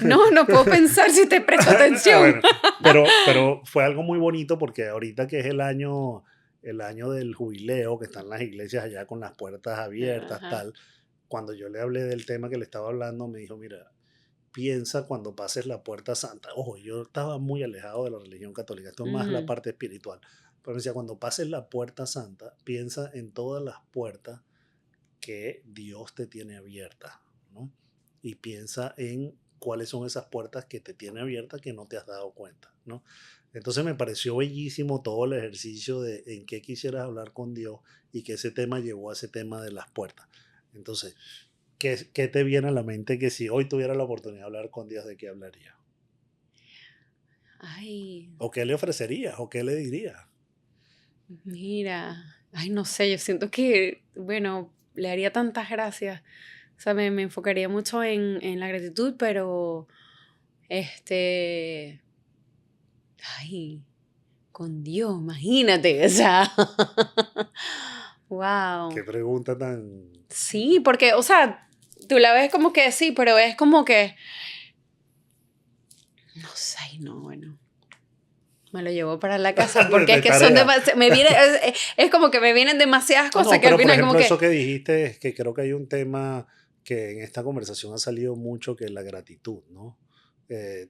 no, no puedo pensar si te presto Ah, atención. bueno, pero fue algo muy bonito porque ahorita que es el año, el año del jubileo, que están las iglesias allá con las puertas abiertas, Ajá. tal. Cuando yo le hablé del tema que le estaba hablando, me dijo, mira, piensa cuando pases la puerta santa. Ojo, yo estaba muy alejado de la religión católica, esto es más la Ujú. parte espiritual. Pero me decía, cuando pases la puerta santa, piensa en todas las puertas que Dios te tiene abiertas, ¿no? Y piensa en cuáles son esas puertas que te tiene abiertas que no te has dado cuenta, ¿no? Entonces me pareció bellísimo todo el ejercicio de en qué quisieras hablar con Dios y que ese tema llevó a ese tema de las puertas. Entonces, ¿qué te viene a la mente que si hoy tuviera la oportunidad de hablar con Dios, de qué hablaría? Ay, ¿O qué le ofrecerías? ¿O qué le dirías? mira. Ay, no sé, yo siento que, bueno, le haría tantas gracias. O sea, me enfocaría mucho en la gratitud, pero, este, ay, con Dios, imagínate, o sea, Qué wow. pregunta tan... Sí, porque, o sea, tú la ves como que sí, pero es como que, no sé, ay, no, bueno. Me lo llevo para la casa porque es de que son tarea. demasiadas, es como que me vienen demasiadas No, cosas no, que al pero por final como ejemplo, eso que, que dijiste es que creo que hay un tema que en esta conversación ha salido mucho, que es la gratitud, ¿no?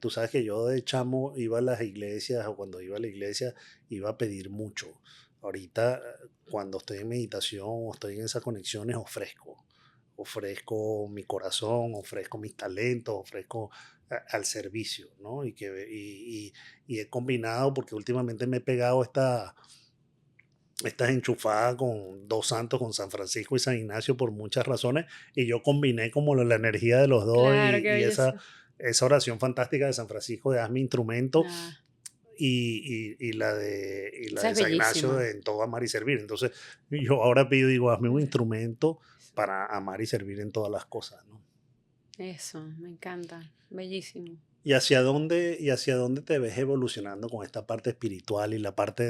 Tú sabes que yo de chamo iba a las iglesias o cuando iba a la iglesia iba a pedir mucho. Ahorita, cuando estoy en meditación o estoy en esas conexiones, ofrezco mi corazón, ofrezco mis talentos, ofrezco al servicio, ¿no? Y he combinado porque últimamente me he pegado estás enchufada con dos santos, con San Francisco y San Ignacio por muchas razones, y yo combiné como la energía de los dos claro, y, qué y esa, belleza. esa oración fantástica de San Francisco de hazme instrumento Ah, esa y la de es San Ignacio bellísima. de en todo amar y servir. Entonces yo ahora pido, digo, hazme un Eh, instrumento para amar y servir en todas las cosas, ¿no? Eso, me encanta, bellísimo. ¿Y hacia dónde te ves evolucionando con esta parte espiritual y la parte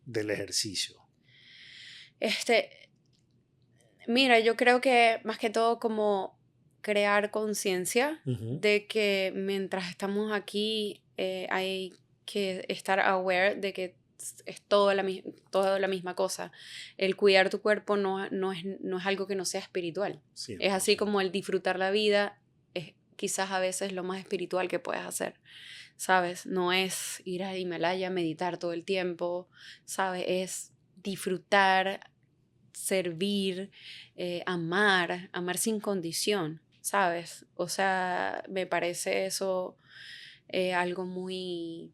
del ejercicio? Este, mira, yo creo que más que todo como crear conciencia Ujú. de que mientras estamos aquí hay que estar aware de que es toda la misma cosa. El cuidar tu cuerpo no es algo que no sea espiritual. Es así 100%. como el disfrutar la vida es quizás a veces lo más espiritual que puedes hacer, ¿sabes? No es ir al Himalaya a meditar todo el tiempo, ¿sabes? Es disfrutar, servir, amar sin condición, ¿sabes? O sea, me parece eso algo muy,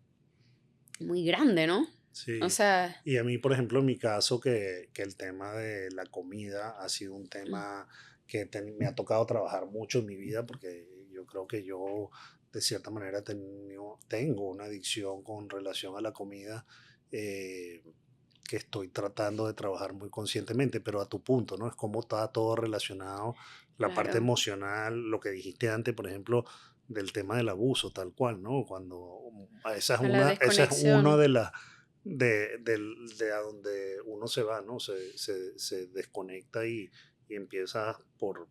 muy grande, ¿no? O Sí, sea, y a mí, por ejemplo, en mi caso, que el tema de la comida ha sido un mm, tema que me ha tocado trabajar mucho en mi vida, porque yo creo que yo, de cierta manera, tengo una adicción con relación a la comida, eh, que estoy tratando de trabajar muy conscientemente, pero a tu punto, ¿no? Es como está todo relacionado, la parte claro, emocional, lo que dijiste antes, por ejemplo, del tema del abuso, tal cual, ¿no? Cuando esa es a la una desconexión. de a donde uno se va, ¿no? Se desconecta y empiezas por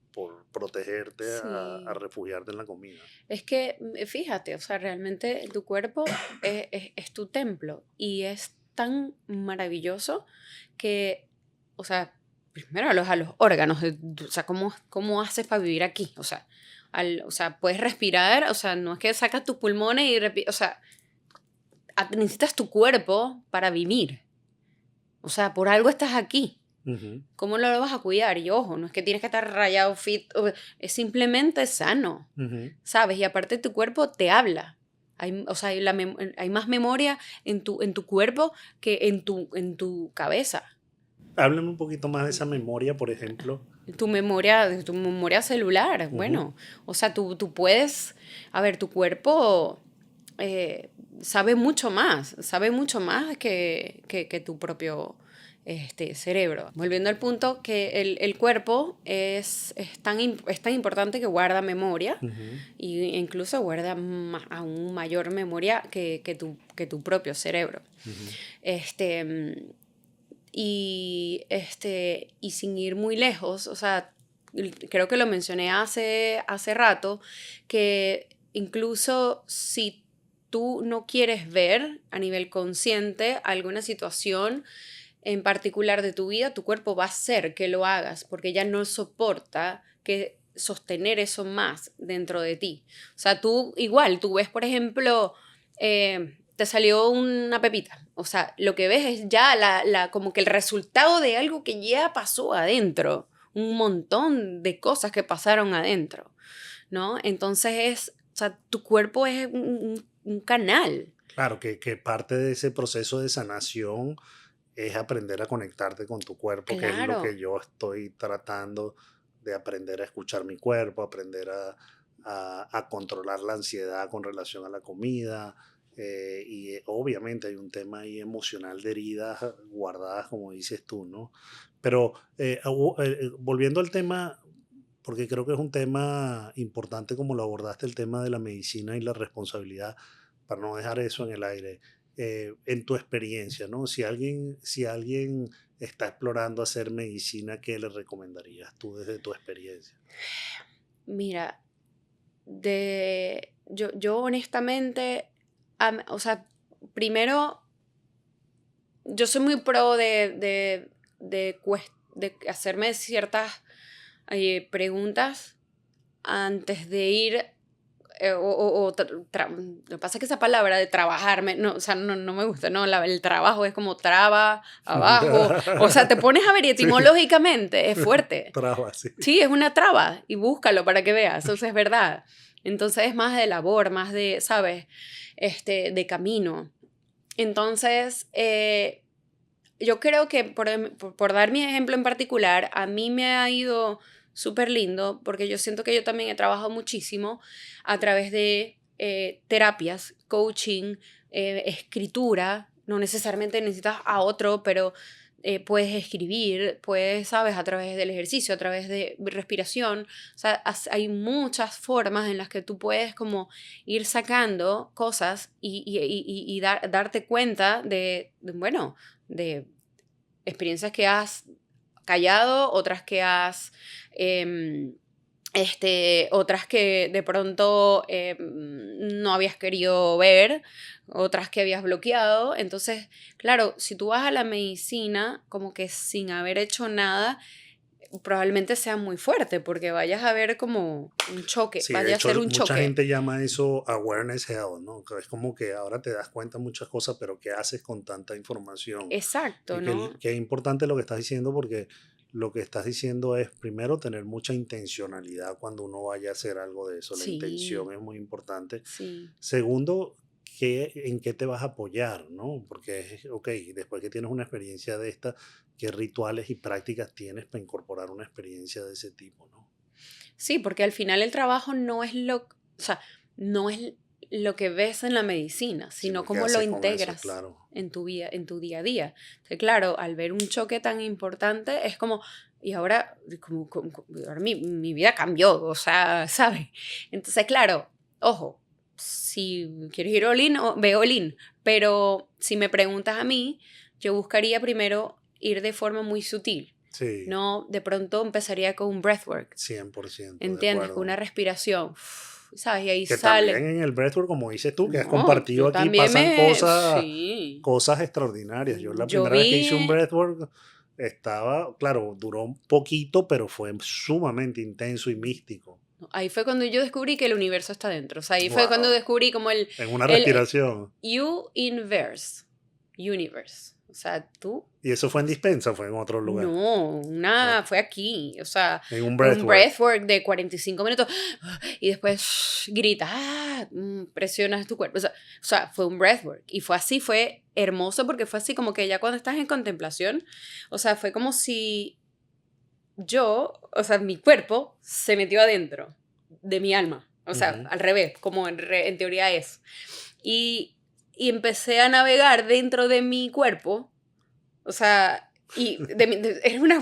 protegerte a Sí. refugiarte en la comida. Es que, fíjate, o sea, realmente tu cuerpo es tu templo y es tan maravilloso que, o sea, primero a los órganos, o sea, ¿cómo haces para vivir aquí? O sea, o sea, puedes respirar, o sea, no es que sacas tus pulmones o sea, necesitas tu cuerpo para vivir. O sea, por algo estás aquí. Ujú, ¿Cómo lo vas a cuidar? Y ojo, no es que tienes que estar rayado, fit, es simplemente sano. ujú. ¿Sabes? Y aparte tu cuerpo te habla. O sea, hay más memoria en tu cuerpo que en tu cabeza. Háblame un poquito más de esa memoria, por ejemplo. Tu memoria celular, Ujú, bueno, o sea, tú puedes, a ver, tu cuerpo sabe mucho más que tu propio cerebro. Volviendo al punto que el cuerpo es tan importante que guarda memoria ujú, e incluso guarda aún mayor memoria que tu propio cerebro. ujú, Este, mm, y sin ir muy lejos, o sea, creo que lo mencioné hace rato, que incluso si tú no quieres ver a nivel consciente alguna situación, en particular de tu vida, tu cuerpo va a hacer que lo hagas porque ya no soporta que sostener eso más dentro de ti. O sea, tú igual, tú ves, por ejemplo, te salió una pepita. O sea, lo que ves es ya como que el resultado de algo que ya pasó adentro. Un montón de cosas que pasaron adentro, ¿no? Entonces o sea, tu cuerpo es un canal. Claro, que parte de ese proceso de sanación es aprender a conectarte con tu cuerpo, que es lo Claro. que yo estoy tratando de aprender a escuchar mi cuerpo, aprender a controlar la ansiedad con relación a la comida. Obviamente hay un tema ahí emocional de heridas guardadas, como dices tú, ¿no? Pero volviendo al tema, porque creo que es un tema importante como lo abordaste, el tema de la medicina y la responsabilidad, para no dejar eso en el aire. En tu experiencia, ¿no? Si alguien está explorando hacer medicina, ¿qué le recomendarías tú desde tu experiencia? Mira, yo honestamente, o sea, primero, yo soy muy pro de hacerme ciertas preguntas antes de ir, lo que pasa es que esa palabra de trabajarme, no, o sea, no me gusta, no, el trabajo es como traba, abajo, o sea, te pones a ver y Sí, etimológicamente es fuerte. traba, sí. Sí, es una traba y búscalo para que veas, eso es verdad. Entonces es más de labor, más de, ¿sabes? De camino. Entonces, yo creo que por dar mi ejemplo en particular, a mí me ha ido súper lindo porque yo siento que yo también he trabajado muchísimo a través de terapias, coaching, escritura. No necesariamente necesitas a otro, pero puedes escribir, puedes, sabes, a través del ejercicio, a través de respiración. O sea, hay muchas formas en las que tú puedes como ir sacando cosas y darte cuenta bueno, de experiencias que has callado, otras que has, em, otras que de pronto no habías querido ver, otras que habías bloqueado. Entonces, claro, si tú vas a la medicina como que sin haber hecho nada, probablemente sea muy fuerte porque vayas a ver como un choque, Sí, de vaya a hecho, ser un mucha choque. gente llama eso awareness health, ¿no? Que es como que ahora te das cuenta de muchas cosas, pero ¿qué haces con tanta información? Exacto, Y ¿no? que es importante lo que estás diciendo, porque lo que estás diciendo es, primero, tener mucha intencionalidad cuando uno vaya a hacer algo de eso. La Sí, intención es muy importante. sí. Segundo, en qué te vas a apoyar, ¿no? Porque ok, después que tienes una experiencia de esta, ¿qué rituales y prácticas tienes para incorporar una experiencia de ese tipo, ¿no? Sí, porque al final el trabajo no es o sea, no es lo que ves en la medicina, sino Sino qué cómo lo haces con eso, integras claro. en tu día a día. Entonces, claro, al ver un choque tan importante, es como, y ahora, ahora mi vida cambió, o sea, ¿sabes? Entonces, claro, ojo, si quieres ir all in, ve all in, pero si me preguntas a mí, yo buscaría primero ir de forma muy sutil. Sí, No, de pronto empezaría con un breathwork. 100% de ¿Entiendes? Con una acuerdo. respiración, ¿sabes? Y ahí Que también sale. en el breathwork, como dices tú, que has No, compartido yo aquí, también pasan cosas, sí. cosas extraordinarias. Yo la Yo primera vez que hice un vi, breathwork estaba, claro, duró un poquito, pero fue sumamente intenso y místico. ahí fue cuando yo descubrí que el universo está dentro. O sea, ahí fue cuando Wow. descubrí como En una el respiración. U-inverse. Universe. O sea, tú. Y eso fue en dispensa, fue en otro lugar. No, Ah, fue aquí, o sea, en un fue un breathwork. breathwork de 45 minutos y después gritas, presionas tu cuerpo, o sea, fue un breathwork y fue así, fue hermoso porque fue así como que ya cuando estás en contemplación, o sea, fue como si o sea, mi cuerpo se metió adentro de mi alma, o sea, Ujú. al revés, como en teoría es, y, y empecé a navegar dentro de mi cuerpo, o sea, era una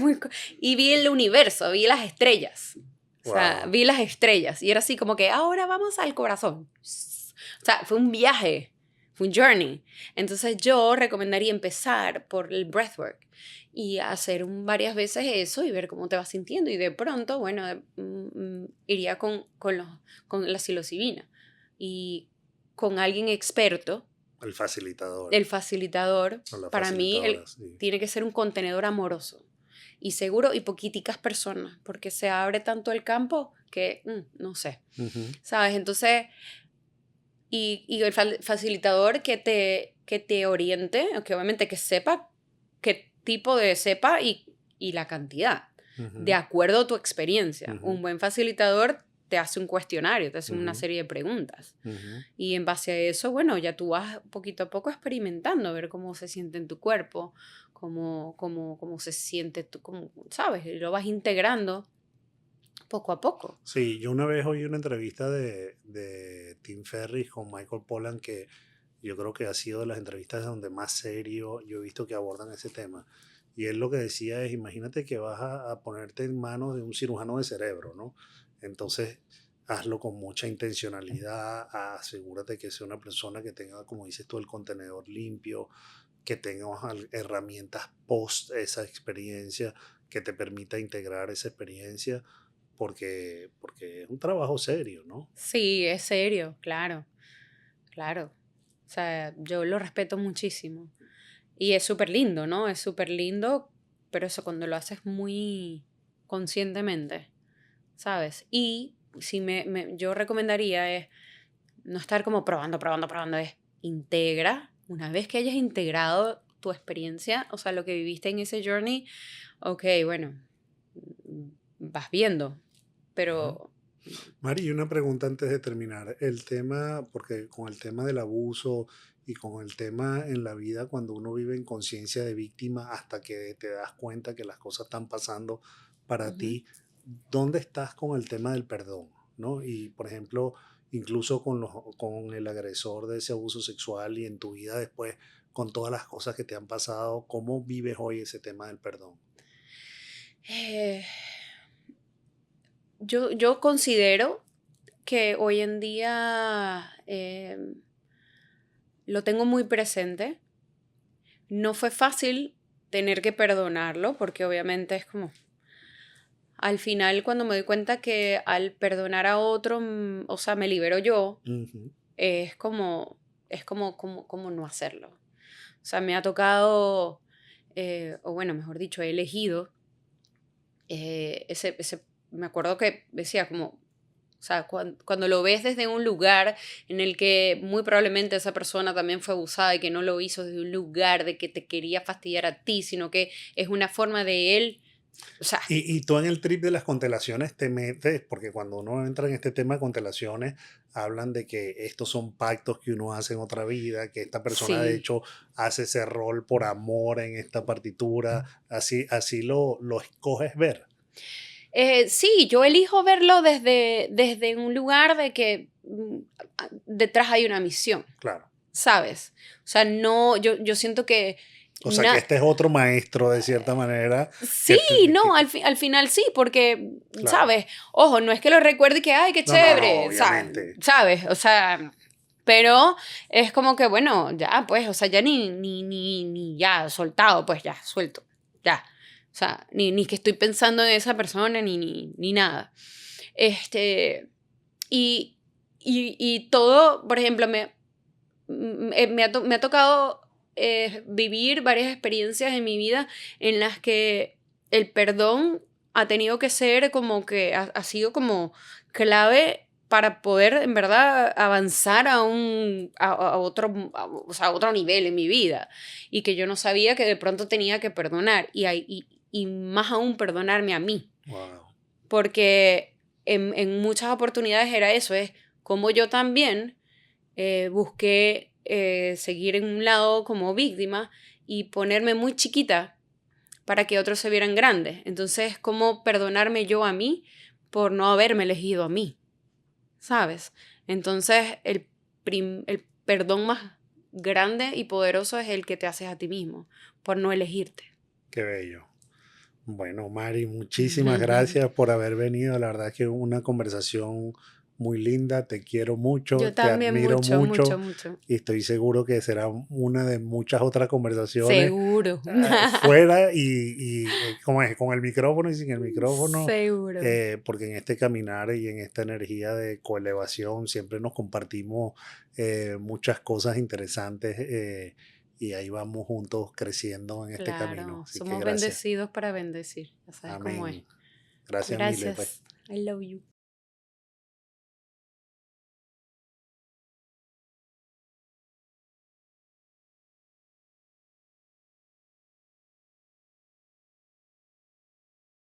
y vi el universo, vi las estrellas. O sea, Wow. vi las estrellas y era así como que ahora vamos al corazón. O sea, fue un viaje, fue un journey. Entonces yo recomendaría empezar por el breathwork y hacer varias veces eso y ver cómo te vas sintiendo. Y de pronto, bueno, iría con la psilocibina y con alguien experto El facilitador El facilitador, o la para mí, facilitadora, sí. tiene que ser un contenedor amoroso y seguro y poquiticas personas, porque se abre tanto el campo que, no sé, Ujú, ¿sabes? Entonces, y el facilitador que te oriente, que obviamente que sepa qué tipo de sepa y la cantidad, de ujú, acuerdo a tu experiencia. ujú, Un buen facilitador te hace un cuestionario, te hace una ujú, serie de preguntas. ujú. Y en base a eso, bueno, ya tú vas poquito a poco experimentando, a ver cómo se siente en tu cuerpo, cómo se siente tú, ¿sabes? Y lo vas integrando poco a poco. Sí, yo una vez oí una entrevista de Tim Ferriss con Michael Pollan que yo creo que ha sido de las entrevistas donde más serio yo he visto que abordan ese tema. Y él lo que decía es, imagínate que vas a ponerte en manos de un cirujano de cerebro, ¿no? Entonces, hazlo con mucha intencionalidad, asegúrate que sea una persona que tenga, como dices tú, el contenedor limpio, que tenga herramientas post esa experiencia que te permita integrar esa experiencia, porque es un trabajo serio, ¿no? Sí, es serio, claro, claro. O sea, yo lo respeto muchísimo. Y es súper lindo, ¿no? Es súper lindo, pero eso cuando lo haces muy conscientemente, ¿sabes? Y si yo recomendaría es no estar como probando, es integra. Una vez que hayas integrado tu experiencia, o sea, lo que viviste en ese journey, ok, bueno, vas viendo, Ujú. pero Mari, y una pregunta antes de terminar. El tema, porque con el tema del abuso y con el tema en la vida, cuando uno vive en conciencia de víctima hasta que te das cuenta que las cosas están pasando para ujú. ti, ¿dónde estás con el tema del perdón? ¿No? Y, por ejemplo, incluso con el agresor de ese abuso sexual y en tu vida después, con todas las cosas que te han pasado, ¿cómo vives hoy ese tema del perdón? Eh, yo considero que hoy en día lo tengo muy presente. No fue fácil tener que perdonarlo, porque obviamente es como, al final cuando me doy cuenta que al perdonar a otro, o sea, me libero yo, Ujú, es como no hacerlo. O sea, me ha tocado, o bueno, mejor dicho, he elegido me acuerdo que decía como, o sea, cuando lo ves desde un lugar en el que muy probablemente esa persona también fue abusada y que no lo hizo desde un lugar de que te quería fastidiar a ti, sino que es una forma de él, o sea, y tú en el trip de las constelaciones te metes, porque cuando uno entra en este tema de constelaciones, hablan de que estos son pactos que uno hace en otra vida, que esta persona de sí. hecho hace ese rol por amor en esta partitura, así lo escoges ver, Sí, yo elijo verlo desde un lugar de que detrás hay una misión, claro. ¿sabes? O sea, no, yo siento que O sea que este es otro maestro de cierta manera sí, no, al final sí, porque, claro. ¿sabes? Ojo, no es que lo recuerde y que, ay, qué No, no, no, chévere, obviamente. ¿sabes? O sea, pero es como que, bueno, ya, pues, o sea, ya ni ya, soltado, pues ya, suelto, ya. O sea, ni que estoy pensando en esa persona, ni nada. Este, y, y todo, por ejemplo, me ha tocado vivir varias experiencias en mi vida en las que el perdón ha tenido que ser como que ha sido como clave para poder en verdad avanzar a otro, o sea, a otro nivel en mi vida y que yo no sabía que de pronto tenía que perdonar y más aún perdonarme a mí Wow. porque en muchas oportunidades era eso, es como yo también busqué seguir en un lado como víctima y ponerme muy chiquita para que otros se vieran grandes. Entonces, ¿cómo perdonarme yo a mí por no haberme elegido a mí? ¿Sabes? Entonces, el perdón más grande y poderoso es el que te haces a ti mismo por no elegirte. Qué bello. Bueno, Mari, muchísimas gracias por haber venido. La verdad que una conversación muy linda, te quiero mucho, Yo te también admiro mucho, mucho, mucho mucho. y estoy seguro que será una de muchas otras conversaciones Seguro. fuera ¿cómo es? Con el micrófono y sin el micrófono, Seguro. porque en este caminar y en esta energía de coelevación siempre nos compartimos muchas cosas interesantes y ahí vamos juntos creciendo en este camino. Claro, Así que somos gracias. bendecidos para bendecir. Ya sabes cómo es. Amén. Gracias, mile, pues. Gracias. I love you.